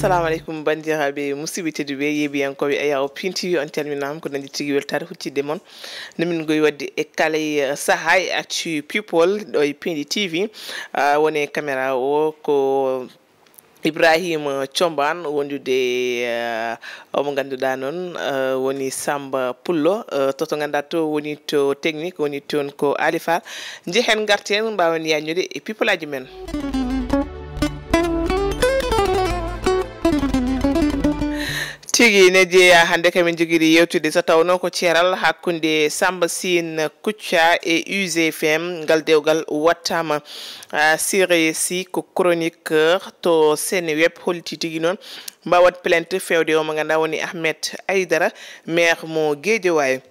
assalamu alaikum bandiraɓe musidɓe tedduɓe yeeɓiyankoɓe ayaw Piindi on calminama ko nandi tigui weltare huccidde moon nomin goyi wadde e kala saaha e Actu people ɗo e Piindi TV woni caméra o ko Ibrahima Thiombane wondude omo ganduɗa noon woni Samba Pullo to ganduɗa to woni to technique woni toon ko Alifar jehen garten mbawen yañude e people aji men. Tigi ne jeeya hande kamin joguiɗi yewtude so tawno ko ceeral hakkude Samba Sine Kouthia e UGFM ngal dewgal wattama Siré Sy ko chroniqueur to Seneweb holliti tigui noon mbawat plainte fewde o mo ganduɗa woni Ahmed Aidara maire mo Guédiawaye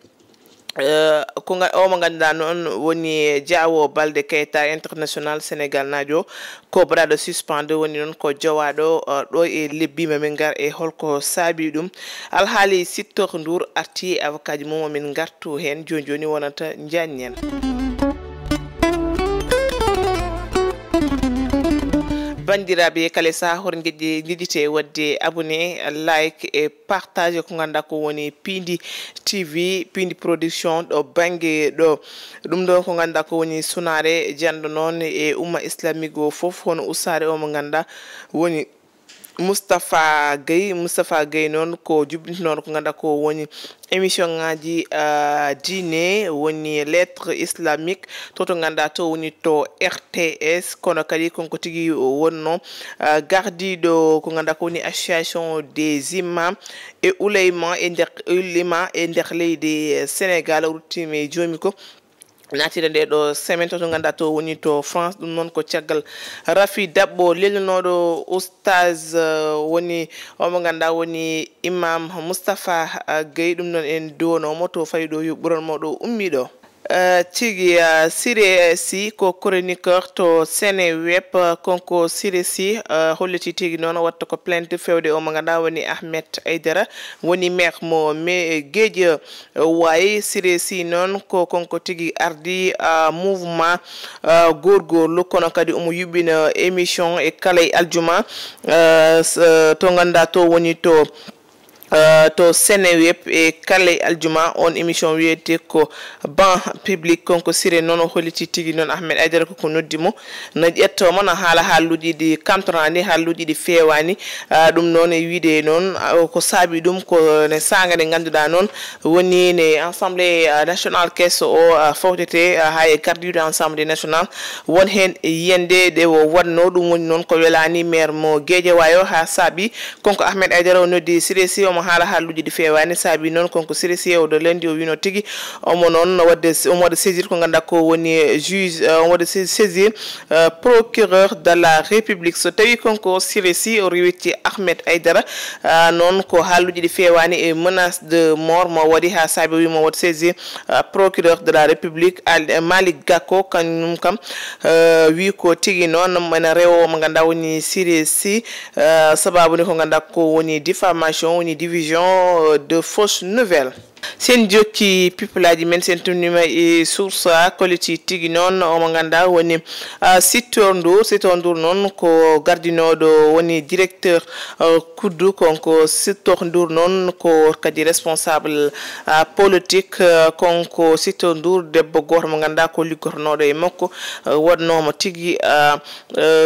ko o mo ganduɗa noon woni Diawo Balde Keita international Sénégal najo ko braɗo suspende woni noon ko jowaɗo ɗo e lebbima min gar e holko saabi ɗum alhaali Sittor Ndour arti avocat ji mum min gartu hen joni joni wonata janñen. bandiraɓe kala saha hoto jiɗite wadde abonné like et partage ko ganduɗa ko woni Piindi TV Piindi production ɗo banggue ɗo ɗum ɗo ko ganduɗa ko woni sunare janɗo noon e umma islamique o foof hono usare o mo ganduɗa woni Moustapha Gueye noon ko jubbitinoɗo ko ganduɗa ko woni émission ngaji diine woni lettre islamique to ganduɗa to woni to RTS kono kadi konko tigui wonno gardiɗo ko ganduɗa ko woni association des imams et ouléma e nder leydi Sénégal ruttimi jomi ko natire nde ɗo semaine to ganduɗa to woni to France ɗum noon ko caggal Rafi Dabbo lelnoɗo oustaz woni omo ganduɗa woni imam Moustapha Gueye ɗum noon en duwonomo to fayi ɗo yo ɓuranmo ɗo ummi ɗo tigi Siré Sy ko chroniqueur to Seneweb konko Siré Sy holliti tigi noon watta ko plainte fewde o mo ganduɗa woni Ahmed Aidara woni maire mo Guédiawaye Siré Sy noon ko konko tigi ardi mouvement gorgorlu kono kadi omo yuɓɓina émission e kala e aljuma to ganduɗa to woni to Seneweb e kala aljuma on émission wiyete ko ban public konko Siré noon holliti tigui noon Ahmed Aidara ko noddimo no ƴettoma no haala haalluji ɗi kamtorani haalluji ɗi fewani ɗum noon e wiide noon ko saabi ɗum ko ne saga nde ganduɗa noon woni ne assemblée nationale kesso o fawtete ha e gardiɗo assemblée nationale won hen yiyande ɗe o wanno ɗum woni noon ko welani maire mo Guédiawaye o ha saabi konko Ahmed Aidara o noddi Siré Sy omo haala haalluji ɗi fewani saabi noon konko Siré Sy o do lendi o wino tigui omo noon omo waɗa saisir ko ganduɗa ko woni juge omo waɗa saisir procureur de la république so tawi konko Siré Sy o rewitti Ahmed Aidara noon ko haalluji ɗi fewani e menace de mort mo waɗi ha saabi wimo waɗa saisir procureur de la république Malick Gakou kañum kam wi ko tigui noon ene rewo mo ganduɗa woni Siré Sy sababu ni ko ganduɗa ko woni diffamation woni division de fausses nouvelles. sen jokki people aji men sen tumnima e source quality tigi noon omo ganduɗa woni Sittor Ndour noon ko gardinoɗo woni directeur kuddu konko Sittor Ndour noon ko kadi responsable politique konko Sittor Ndour debbo goto mo ganduɗa ko liggotonoɗo e makko wonnomo tigui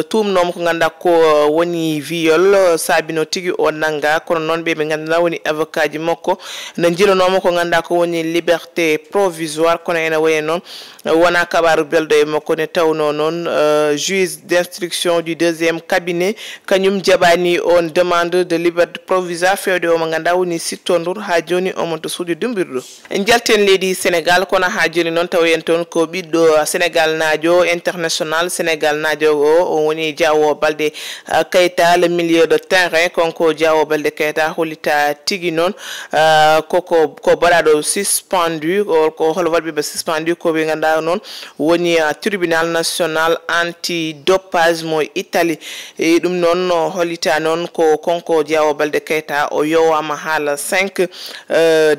tumnomo ko ganduɗa ko woni viol sabino tigui o nanga kono noon ɓe ganduɗa woni avocat ji makko no jilanomo ko ganduɗa ko woni liberté provisoire kono ene waye noon wona kabaru belɗo e makko ne tawno noon juge d'instruction du deuxième cabinet kañum jaɓani on demande de liberté provisoire fewde o mo ganduɗa woni Sittor Ndour ha joni omo to suudu dumbirɗo en jalten leydi Sénégal kono ha joni noon tawen toon ko ɓiɗɗo Sénégal najo international Sénégal najo o woni Diawo Balde Keita le milieu de terrain konko Diawo Balde Keita hollita tigui noon ko ko baɗaɗo suspendu ko hol waɗɓe ɓe suspendu ko ɓe ganduɗa noon woni tribunal national anti dopage mo Italie e ɗum noon hollita noon ko konko Diawo Baldé Keita o yowama haala 5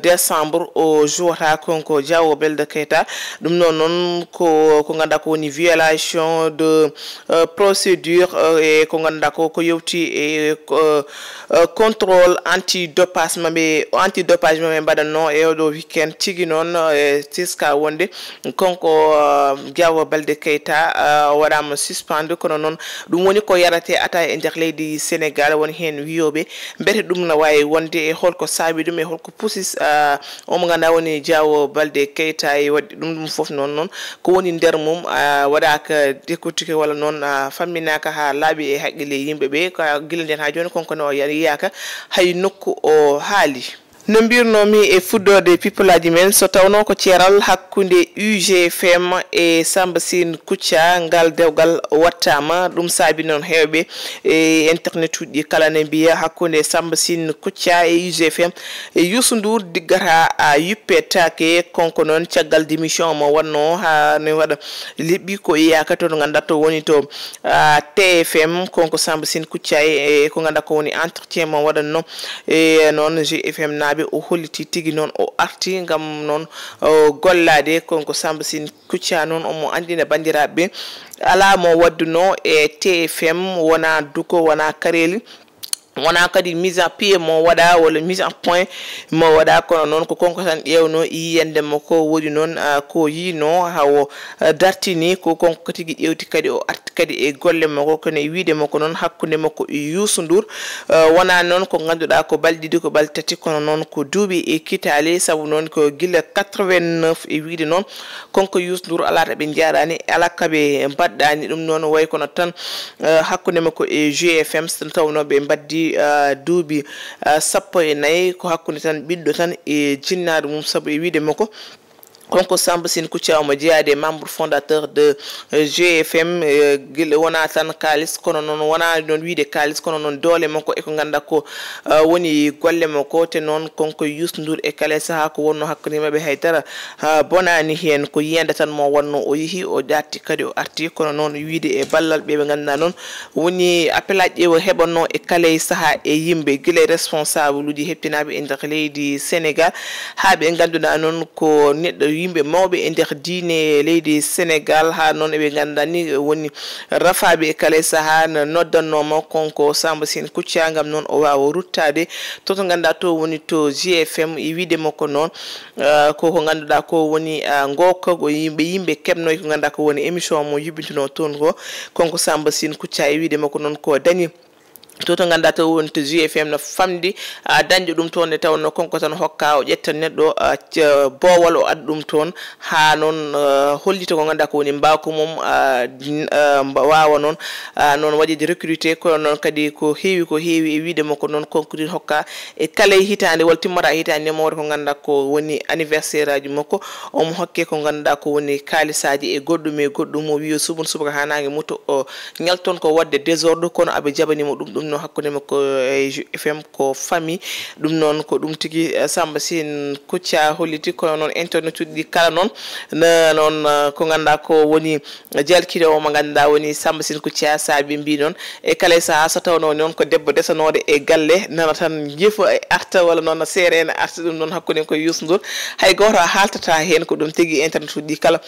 décembre o jouata konko Diawo Baldé Keita ɗum noon ko ganduɗa ko woni violation de procédure e ko ganduɗa ko yewti e contrôle anti dopage maɓe mbaɗanno e oɗo weekend tigi noon tiska wonde konko Diawo Baldé Keita waɗama suspendu kono noon ɗum woni ko yarate ata e nder leydi Sénégal woni hen wiyoɓe mbete ɗum no wawi wonde e holko saabi ɗum e holko pusis omo ganduɗa woni Diawo Baldé Keita e waɗi ɗum foof noon ko woni nder mum waɗaka décortiqué walla noon famminaka ha laaɓi e haqqille yimɓeɓe ko guila nden ha joni konko no yiyaka hay nokku o haali no mbirnomi e fuddode pippolaji men so tawno ko ceeral hakkunde UGFM e Samba Sine Kouthia ngal dewgal wattama ɗum saabi noon hewɓe e internet uji kala ne mbiya hakkunde Samba Sine Kouthia e UGFM e Youssou Ndour diggata yuppetake konko noon caggal démission mo wanno ha ne waɗa lebbi ko yiyaka to ganduɗa to woni to TFM konko Samba Sine Kouthia e ko ganduɗa ko woni entretien mo waɗanno e noon GFM na o holliti tigi noon o arti ngam noon gollade konko Samba Sine Kouthia noon omo andina bandiraɓe ala mo wadduno e TFM wona duko wona kareli wona kadi mise à pied mo waɗa walla mise en point mo waɗa kono noon ko konko tan ƴewno yiyande mo ko woni noon ko yino hawo dartini ko konko tigi ƴewti kadi o arti kadi e golle makko kono e wiide makko noon hakkunde makko e Youssou Ndour wona noon ko ganduɗa ko balɗe ɗiɗi ko balɗe tati kono noon ko duuɓi e kitali saabu noon ko guila 89 e wiide noon konko Youssou Ndour ala taɓe jaarani ala kaɓe mbaɗɗani ɗum noon way kono tan hakkunde makko e GFM so tawno ɓe mbaddi duuɓi 14 ko hakkunde tan ɓiɗɗo tan e jinnaɗo mum saabu e wiide makko konko Samba Sine Kouthia mo jeeyade membre fondateur de GFM gila wona tan kalis kono noon wona noon wiide kalis kono noon doole makko e ko ganduɗa ko woni golle makko te noon konko Youssou Ndour e kala saaha ko wonno hakkude maɓe haydara bonani hen ko yiyande tan mo wonno o yeehi o datti kadi o arti kono noon wiide e ballal ɓe ganduɗa noon woni appel aji ƴeewo heɓanno e kala saaha e yimɓe guila responsable uji heɓtinaɓe e nder leydi Sénégal ha ɓe ganduɗa noon ko neɗɗo yimɓe mawɓe e nder diine leydi Sénégal ha noon eɓe ganduɗa ni woni rafaɓe e kala saaha no noddannoma konko Samba Sine Kouthia gam noon o wawa ruttade to ganduɗa to woni to GFM e wiide makko noon koko ganduɗa ko woni gokko yimɓe kebnoy ko ganduɗa ko woni émission mo yuɓintuno toon ko konko Samba Sine Kouthia e wiide makko noon ko dañi to ganduɗa to woni to GFM no famdi dañde ɗum toon e tawno konko tan hokka o ƴetta neɗɗo boowal o adda ɗum toon ha noon hollita ko ganduɗa ko woni mbako mum wawa noon noon waɗide recruté kono noon kadi ko heewi e wiide makko noon konko hokka e kala hitande walla timmata hitande mawde ko ganduɗa ko woni anniversaire aji makko omo hokke ko ganduɗa ko woni kalisaji e goɗɗum o wiyo subaka hanangue muto o ñalton ko wadde désordre kono aɓe jaɓanimo ɗum no hakkude makko e FM ko famille ɗum noon ko ɗum tigi Samba Sine Kouthia holliti kono noon internet uji kala noon noon ko ganduɗa ko woni jalkiɗo mo ganduɗa woni Samba Sine Kouthia saabi mbi noon e kala saaha so tawno noon ko debbo desanode e galle nana tan jeefa e arta walla noon seerene arta ɗum noon hakkude ko Youssou Ndour hay goto haltata hen ko ɗum tigi internet uji kala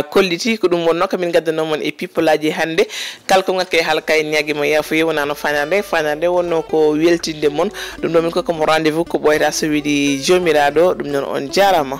kolliti ko ɗum wonno kamin gaddanomon e pippolaji hande kala ko ngakke halka en ñaguima yafuye wonano fanade wonno ko weltinde mon ɗum ɗo min kokomo rendez-vous ko ɓoyata so wiiɗi jomiraɗo ɗum noon on jarama.